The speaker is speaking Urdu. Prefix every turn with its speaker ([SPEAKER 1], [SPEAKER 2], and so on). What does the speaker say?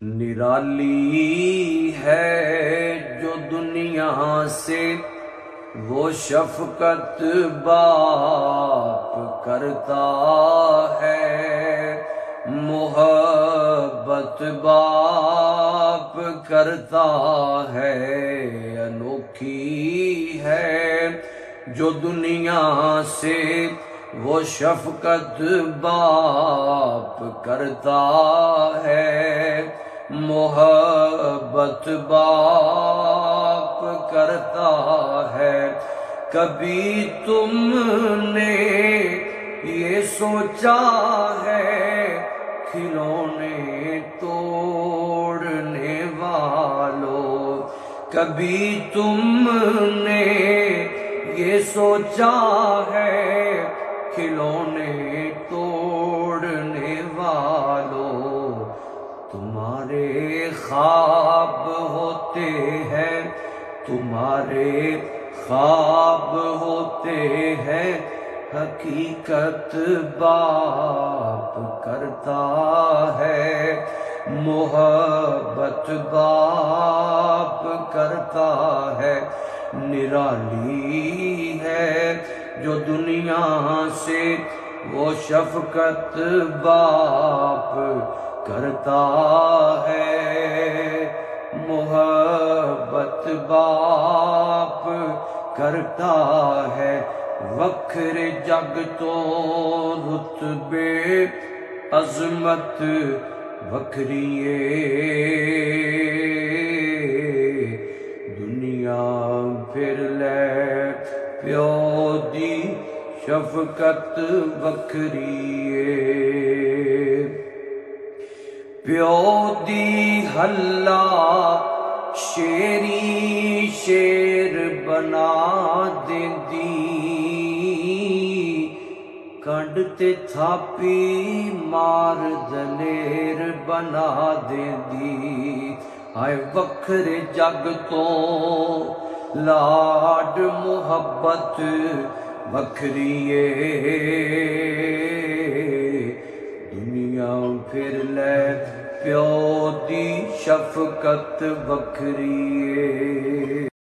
[SPEAKER 1] نرالی ہے جو دنیا سے وہ شفقت باپ کرتا ہے، محبت باپ کرتا ہے۔ انوکھی ہے جو دنیا سے وہ شفقت باپ کرتا ہے، محبت باپ کرتا ہے۔ کبھی تم نے یہ سوچا ہے کھلونے توڑنے والوں، کبھی تم نے یہ سوچا ہے کھلونے توڑنے والوں، تمہارے خواب ہوتے ہیں، تمہارے خواب ہوتے ہیں، حقیقت باپ کرتا ہے، محبت باپ کرتا ہے۔ نرالی ہے جو دنیا سے وہ شفقت باپ کرتا ہے، محبت باپ کرتا ہے۔ وکھر جگ تو رتبے عظمت وکھریے، دنیا پھر لے پیو دی شفقت وکھریے، پیو دی ہلا شیری شیر بنا دیندی، کنڈ تے تھاپی مار دلیر بنا دیندی۔ ہائے وکھرے جگ تو لاڈ محبت وکھریے، دنیا پھر لے پیو دی شفقت وکھریے۔